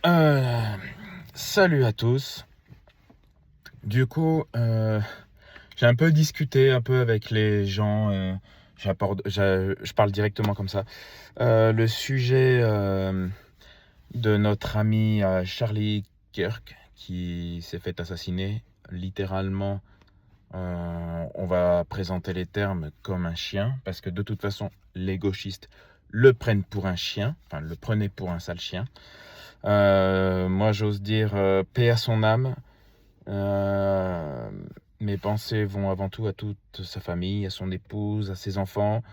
Euh, Salut à tous. Du coup, j'ai un peu discuté un peu avec les gens. Je parle directement comme ça. Le sujet de notre ami Charlie Kirk qui s'est fait assassiner. Littéralement, on va présenter les termes comme un chien parce que de toute façon, les gauchistes le prennent pour un chien, enfin le prenaient pour un sale chien. Moi, j'ose dire paix à son âme. Euh, Mes pensées vont avant tout à toute sa famille, à son épouse, à ses enfants.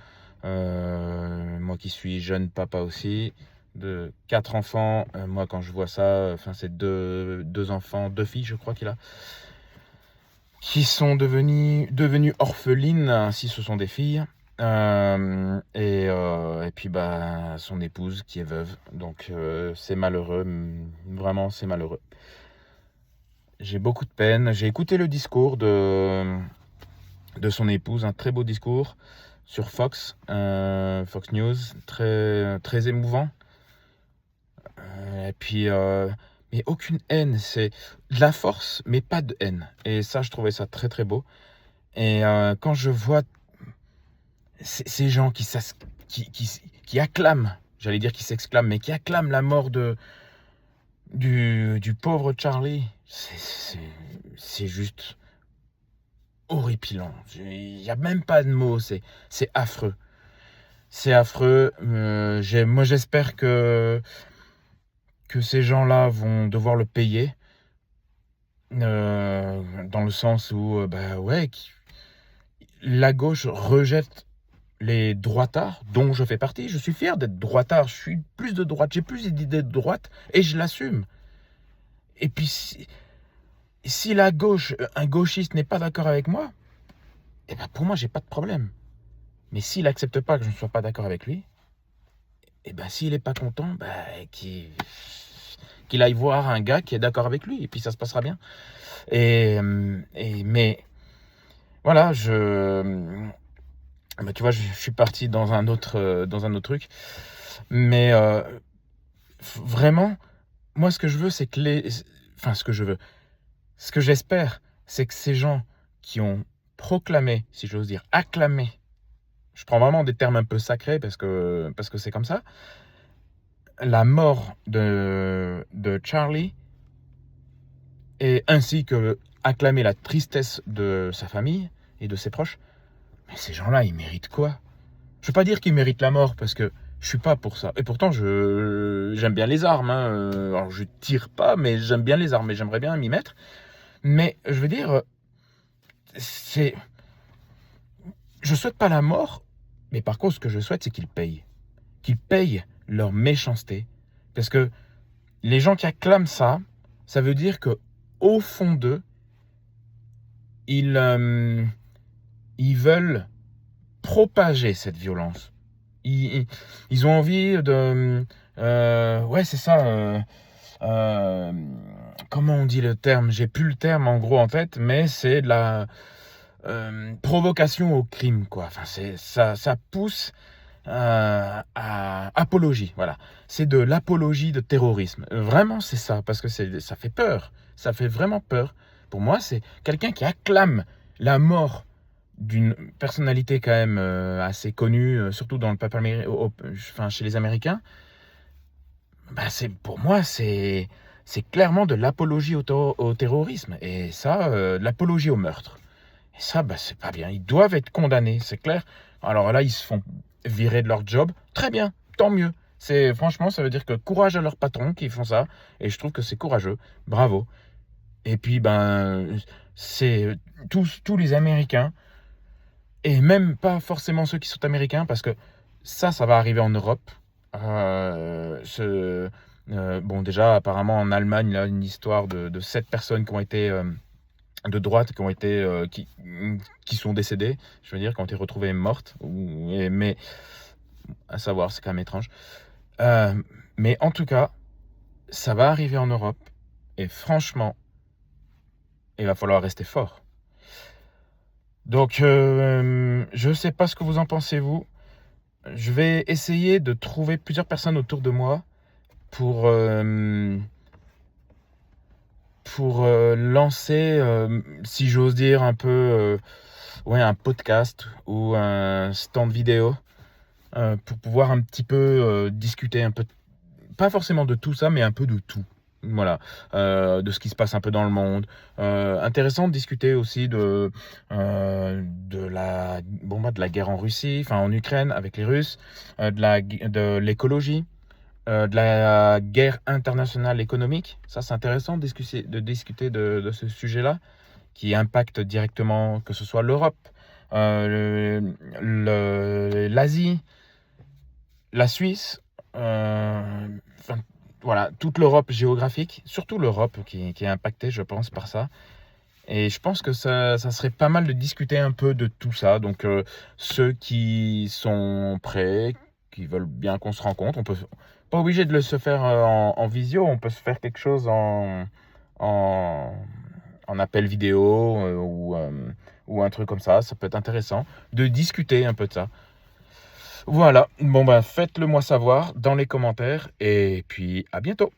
Moi qui suis jeune papa aussi, de 4 enfants. Moi, quand je vois ça, enfin, c'est deux enfants, 2 filles, je crois qu'il a, qui sont devenues orphelines, si ce sont des filles. Et puis bah son épouse qui est veuve. Donc c'est malheureux, vraiment c'est malheureux. J'ai beaucoup de peine. J'ai écouté le discours de son épouse, un très beau discours sur Fox, Fox News, très, très émouvant. Et puis, mais aucune haine, c'est de la force, mais pas de haine. Et ça, je trouvais ça très, très beau. Et quand je vois ces gens qui acclament, j'allais dire qui s'exclament, mais qui acclament la mort du pauvre Charlie, c'est juste horripilant. Il n'y a même pas de mots, c'est affreux. C'est affreux. Moi, j'espère que ces gens-là vont devoir le payer. Dans le sens où, bah ouais, la gauche rejette les droitards, dont je fais partie. Je suis fier d'être droitard. Je suis plus de droite. J'ai plus d'idées de droite et je l'assume. Et puis, si la gauche, un gauchiste n'est pas d'accord avec moi, eh ben pour moi, j'ai pas de problème. Mais s'il n'accepte pas que je ne sois pas d'accord avec lui, et ben s'il est pas content, qu'il aille voir un gars qui est d'accord avec lui, et puis ça se passera bien. Mais voilà, tu vois, je suis parti dans un autre truc. Mais vraiment, moi, ce que je veux, c'est que enfin, ce que j'espère, c'est que ces gens qui ont proclamé, si j'ose dire, acclamé, je prends vraiment des termes un peu sacrés parce que c'est comme ça, la mort de Charlie, et ainsi que acclamer la tristesse de sa famille et de ses proches, mais ces gens-là, ils méritent quoi? Je veux pas dire qu'ils méritent la mort parce que je suis pas pour ça. Et pourtant, j'aime bien les armes. Hein. Alors, je tire pas, mais j'aime bien les armes et j'aimerais bien m'y mettre. Mais je veux dire, c'est, je souhaite pas la mort, mais par contre, ce que je souhaite, c'est qu'ils payent leur méchanceté, parce que les gens qui acclament ça, ça veut dire que au fond d'eux, ils, euh, ils veulent propager cette violence. Ils, ils ont envie de... ouais, c'est ça. Euh, Comment on dit le terme? J'ai plus le terme en gros en tête, mais c'est de la provocation au crime, quoi. Enfin, ça pousse à apologie, voilà. C'est de l'apologie de terrorisme. Vraiment, c'est ça, parce que ça fait peur. Ça fait vraiment peur. Pour moi, c'est quelqu'un qui acclame la mort d'une personnalité quand même assez connue, surtout dans le peuple enfin, chez les Américains. Bah, pour moi, c'est clairement de l'apologie au terrorisme. Et ça, de l'apologie au meurtre. Et ça, bah, c'est pas bien. Ils doivent être condamnés, c'est clair. Alors là, ils se font virer de leur job. Très bien, tant mieux. Franchement, ça veut dire que courage à leurs patrons qui font ça. Et je trouve que c'est courageux. Bravo. Et puis, ben, c'est tous les Américains, et même pas forcément ceux qui sont américains, parce que ça va arriver en Europe. Bon, déjà, apparemment, en Allemagne, il y a une histoire de 7 personnes qui ont été de droite, qui sont décédées, je veux dire, qui ont été retrouvées mortes. Mais à savoir, c'est quand même étrange. Euh, mais en tout cas, ça va arriver en Europe. Et franchement, il va falloir rester fort. Donc, je ne sais pas ce que vous en pensez, vous. Je vais essayer de trouver plusieurs personnes autour de moi pour pour lancer, si j'ose dire, un peu un podcast ou un stand vidéo pour pouvoir un petit peu discuter un peu, pas forcément de tout ça, mais un peu de tout. Voilà, de ce qui se passe un peu dans le monde. Intéressant de discuter aussi de la guerre en Russie, enfin en Ukraine avec les Russes, de l'écologie, de la guerre internationale économique. Ça, c'est intéressant de discuter de ce sujet-là qui impacte directement, que ce soit l'Europe, l'Asie, la Suisse, enfin, voilà, toute l'Europe géographique, surtout l'Europe qui est impactée, je pense, par ça. Et je pense que ça serait pas mal de discuter un peu de tout ça. Donc, ceux qui sont prêts, qui veulent bien qu'on se rencontre, on peut pas obligé de se faire en visio, on peut se faire quelque chose en, en appel vidéo ou un truc comme ça. Ça peut être intéressant de discuter un peu de ça. Voilà, bon bah faites-le moi savoir dans les commentaires et puis à bientôt.